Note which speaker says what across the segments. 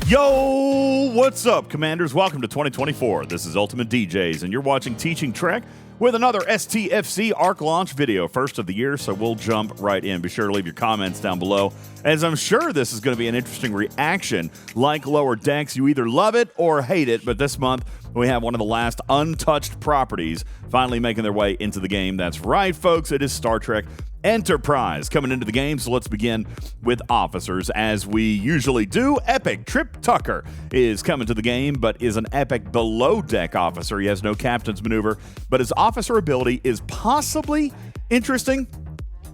Speaker 1: Yo, what's up, Commanders? Welcome to 2024. This is UltimatDJz, and you're watching Teaching Trek with another STFC ARC launch video, first of the year, so we'll jump right in. Be sure to leave your comments down below, as I'm sure this is going to be an interesting reaction. Like Lower Decks, you either love it or hate it, but this month we have one of the last untouched properties finally making their way into the game. That's right, folks, it is Star Trek Enterprise coming into the game. So let's begin with officers, as we usually do. Epic Trip Tucker is coming to the game, but is an epic below deck officer. He has no captain's maneuver, but his officer ability is possibly interesting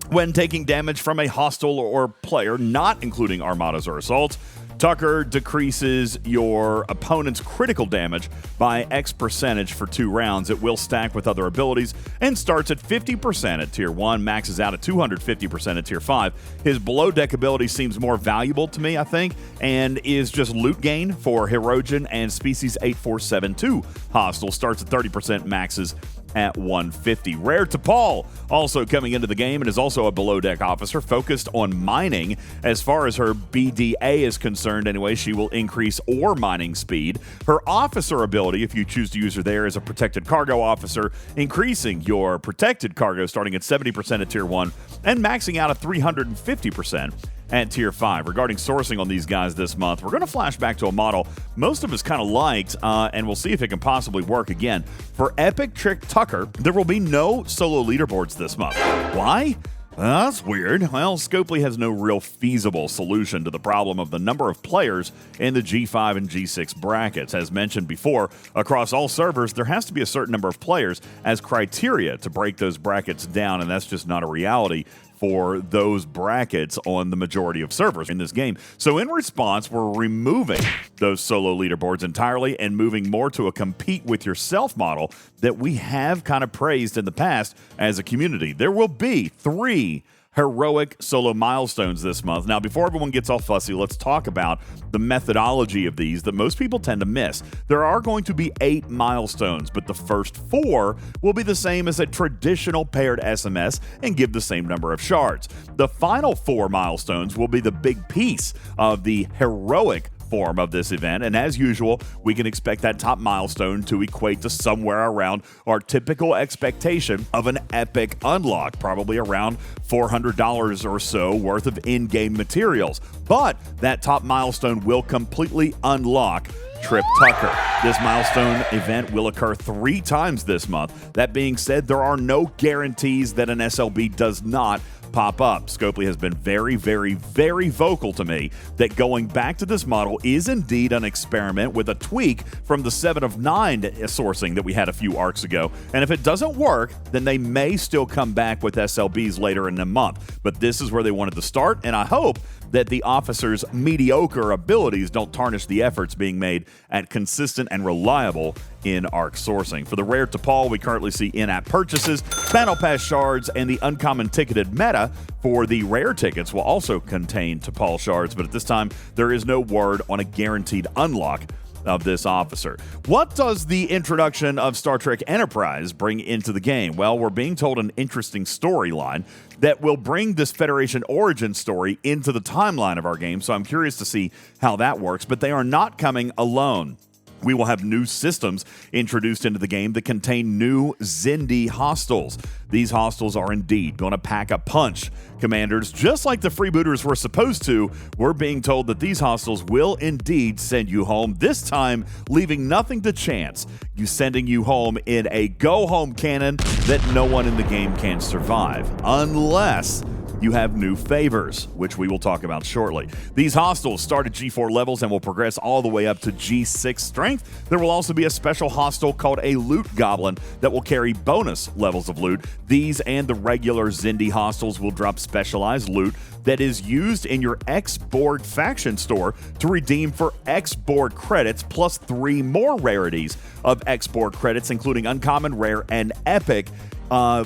Speaker 1: when taking damage from a hostile or player, not including armadas or assaults. Tucker decreases your opponent's critical damage by X percentage for 2 rounds. It will stack with other abilities and starts at 50% at Tier 1, maxes out at 250% at Tier 5. His below deck ability seems more valuable to me, I think, and is just loot gain for Herogen and Species 8472 hostile. Starts at 30%, maxes at 150. Rare T'Pol also coming into the game and is also a below deck officer focused on mining. As far as her BDA is concerned anyway, she will increase ore mining speed. Her officer ability, if you choose to use her there, is a protected cargo officer, increasing your protected cargo starting at 70% at Tier 1 and maxing out at 350% at Tier 5. Regarding sourcing on these guys this month, we're going to flash back to a model most of us kind of liked, and we'll see if it can possibly work again. For Epic Trick Tucker, there will be no solo leaderboards this month. Why? That's weird. Well, Scopely has no real feasible solution to the problem of the number of players in the G5 and G6 brackets. As mentioned before, across all servers, there has to be a certain number of players as criteria to break those brackets down, and that's just not a reality for those brackets on the majority of servers in this game. So in response, we're removing those solo leaderboards entirely and moving more to a compete with yourself model that we have kind of praised in the past as a community. There will be 3 heroic solo milestones this month. Now, before everyone gets all fussy, let's talk about the methodology of these that most people tend to miss. There are going to be 8 milestones, but the first 4 will be the same as a traditional paired SMS and give the same number of shards. The final 4 milestones will be the big piece of the heroic form of this event, and as usual, we can expect that top milestone to equate to somewhere around our typical expectation of an epic unlock, probably around $400 or so worth of in-game materials. But that top milestone will completely unlock Trip Tucker. This milestone event will occur 3 times this month. That being said, there are no guarantees that an SLB does not pop up. Scopely has been very, very, very vocal to me that going back to this model is indeed an experiment with a tweak from the 7 of 9 sourcing that we had a few arcs ago. And if it doesn't work, then they may still come back with SLBs later in the month. But this is where they wanted to start, and I hope that the officer's mediocre abilities don't tarnish the efforts being made at consistent and reliable in-arc sourcing. For the Rare T'Pol, we currently see in-app purchases, Battle Pass shards, and the uncommon ticketed meta for the rare tickets will also contain T'Pol shards, but at this time, there is no word on a guaranteed unlock of this officer. What does the introduction of Star Trek Enterprise bring into the game? Well, we're being told an interesting storyline that will bring this Federation origin story into the timeline of our game, so I'm curious to see how that works, but they are not coming alone. We will have new systems introduced into the game that contain new Xindi hostiles. These hostiles are indeed going to pack a punch. Commanders, just like the freebooters were supposed to, we're being told that these hostiles will indeed send you home, this time leaving nothing to chance. Sending you home in a go-home cannon that no one in the game can survive, unless you have new favors, which we will talk about shortly. These hostiles start at G4 levels and will progress all the way up to G6 strength. There will also be a special hostile called a Loot Goblin that will carry bonus levels of loot. These and the regular Xindi hostiles will drop specialized loot that is used in your Ex-Borg faction store to redeem for Ex-Borg Credits, plus 3 more rarities of Ex-Borg Credits, including uncommon, rare, and epic,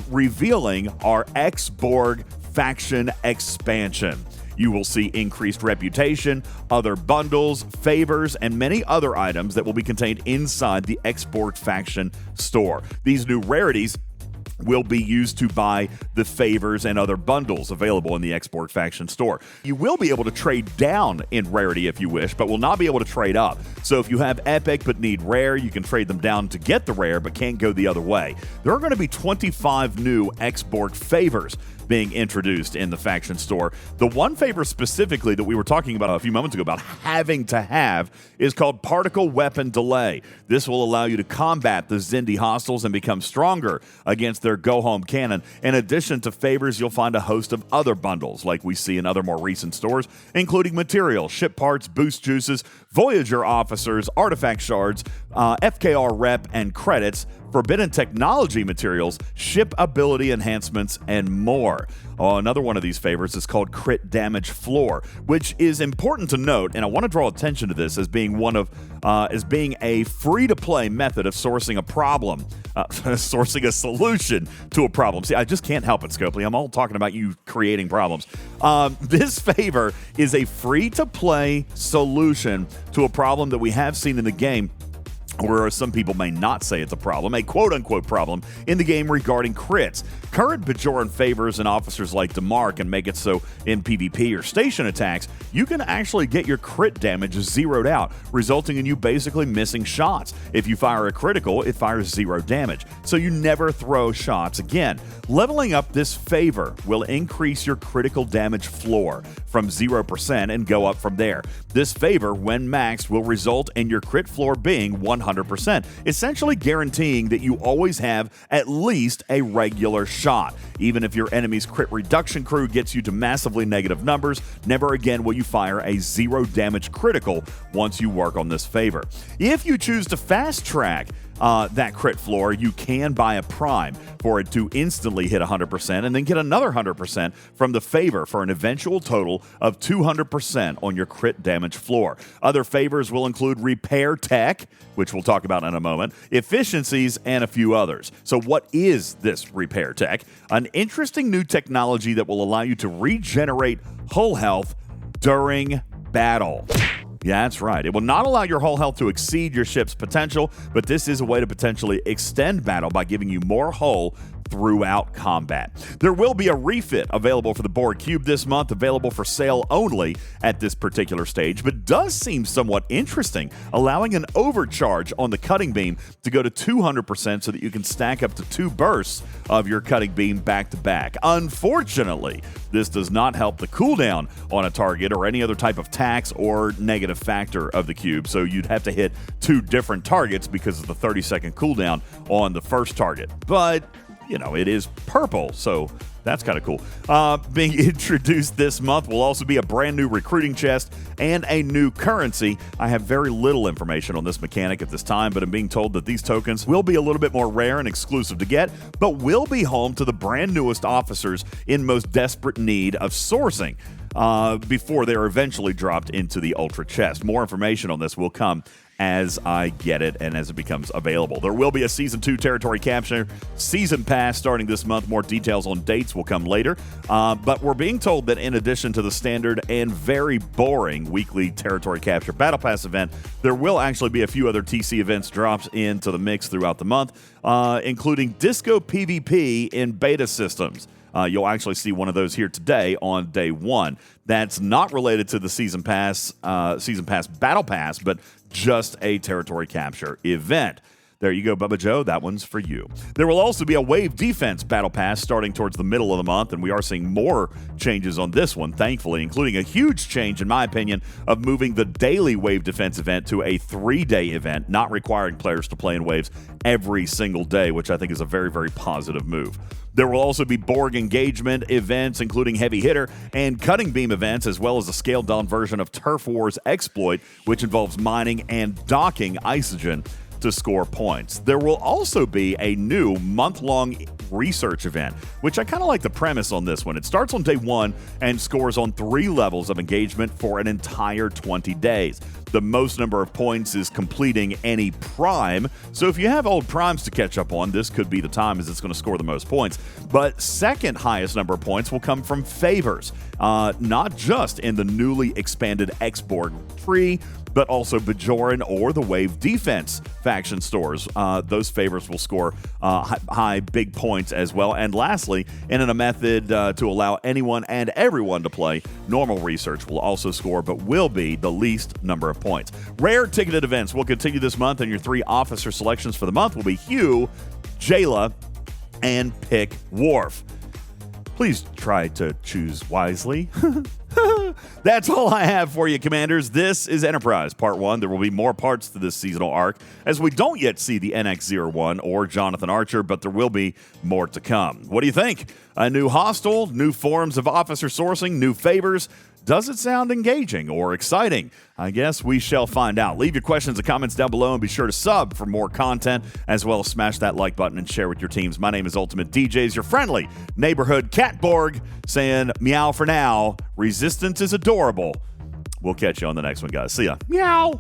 Speaker 1: revealing our Ex-Borg faction expansion. You will see increased reputation, other bundles, favors, and many other items that will be contained inside the Ex-Borg faction store. These new rarities will be used to buy the favors and other bundles available in the Ex-Borg faction store. You will be able to trade down in rarity if you wish, but will not be able to trade up. So if you have epic but need rare, you can trade them down to get the rare but can't go the other way. There are going to be 25 new Ex-Borg Favors being introduced in the faction store. The one favor specifically that we were talking about a few moments ago about having to have is called Particle Weapon Delay. This will allow you to combat the Xindi hostiles and become stronger against their go-home cannon. In addition to favors, you'll find a host of other bundles like we see in other more recent stores, including materials, ship parts, boost juices, Voyager officers, artifact shards, FKR rep, and credits, forbidden technology materials, ship ability enhancements, and more. Another one of these favors is called Crit Damage Floor, which is important to note, and I want to draw attention to this as being a free-to-play method of sourcing a problem, sourcing a solution to a problem. See, I just can't help it, Scopely. I'm all talking about you creating problems. This favor is a free-to-play solution to a problem that we have seen in the game, or some people may not say it's a problem, a quote-unquote problem in the game regarding crits. Current Bajoran favors and officers like DeMar can make it so in PvP or station attacks, you can actually get your crit damage zeroed out, resulting in you basically missing shots. If you fire a critical, it fires 0 damage, so you never throw shots again. Leveling up this favor will increase your critical damage floor from 0% and go up from there. This favor, when maxed, will result in your crit floor being 100%, essentially guaranteeing that you always have at least a regular shot. Even if your enemy's crit reduction crew gets you to massively negative numbers, never again will you fire a 0 damage critical once you work on this favor. If you choose to fast track that crit floor, you can buy a prime for it to instantly hit 100% and then get another 100% from the favor for an eventual total of 200% on your crit damage floor. Other favors will include repair tech, which we'll talk about in a moment, efficiencies, and a few others. So what is this repair tech? An interesting new technology that will allow you to regenerate hull health during battle. Yeah, that's right. It will not allow your hull health to exceed your ship's potential, but this is a way to potentially extend battle by giving you more hull throughout combat. There will be a refit available for the Borg Cube this month, available for sale only at this particular stage, but does seem somewhat interesting, allowing an overcharge on the cutting beam to go to 200% so that you can stack up to 2 bursts of your cutting beam back to back. Unfortunately, this does not help the cooldown on a target or any other type of tax or negative factor of the cube, so you'd have to hit 2 different targets because of the 30-second cooldown on the first target. But you know, it is purple, so that's kind of cool. Being introduced this month will also be a brand new recruiting chest and a new currency. I have very little information on this mechanic at this time, but I'm being told that these tokens will be a little bit more rare and exclusive to get, but will be home to the brand newest officers in most desperate need of sourcing before they're eventually dropped into the Ultra chest. More information on this will come as I get it and as it becomes available. There will be a Season 2 Territory Capture Season Pass starting this month. More details on dates will come later. But we're being told that in addition to the standard and very boring weekly Territory Capture Battle Pass event, there will actually be a few other TC events dropped into the mix throughout the month, including Disco PvP in beta systems. You'll actually see one of those here today on day 1. That's not related to the Season Pass Battle Pass, but just a Territory Capture event. There you go, Bubba Joe. That one's for you. There will also be a Wave Defense Battle Pass starting towards the middle of the month, and we are seeing more changes on this one, thankfully, including a huge change, in my opinion, of moving the daily Wave Defense event to a 3-day event, not requiring players to play in waves every single day, which I think is a very, very positive move. There will also be Borg engagement events, including heavy hitter and cutting beam events, as well as a scaled-down version of Turf Wars Exploit, which involves mining and docking isogen to score points. There will also be a new month-long research event, which I kind of like the premise on this one. It starts on day 1 and scores on 3 levels of engagement for an entire 20 days. The most number of points is completing any prime, so if you have old primes to catch up on, this could be the time as it's going to score the most points. But second highest number of points will come from favors, not just in the newly expanded Ex-Borg tree, but also Bajoran or the Wave Defense faction stores. Those favors will score high, big points as well. And lastly, in a method to allow anyone and everyone to play, normal research will also score, but will be the least number of points. Rare ticketed events will continue this month, and your 3 officer selections for the month will be Hugh, Jayla, and Pick Worf. Please try to choose wisely. That's all I have for you, Commanders. This is Enterprise Part 1. There will be more parts to this seasonal arc, as we don't yet see the NX-01 or Jonathan Archer, but there will be more to come. What do you think? A new hostile, new forms of officer sourcing, new favors. Does it sound engaging or exciting? I guess we shall find out. Leave your questions and comments down below, and be sure to sub for more content, as well as smash that like button and share with your teams. My name is UltimatDJz, your friendly neighborhood catborg, saying meow for now. Resistance is adorable. We'll catch you on the next one, guys. See ya. Meow.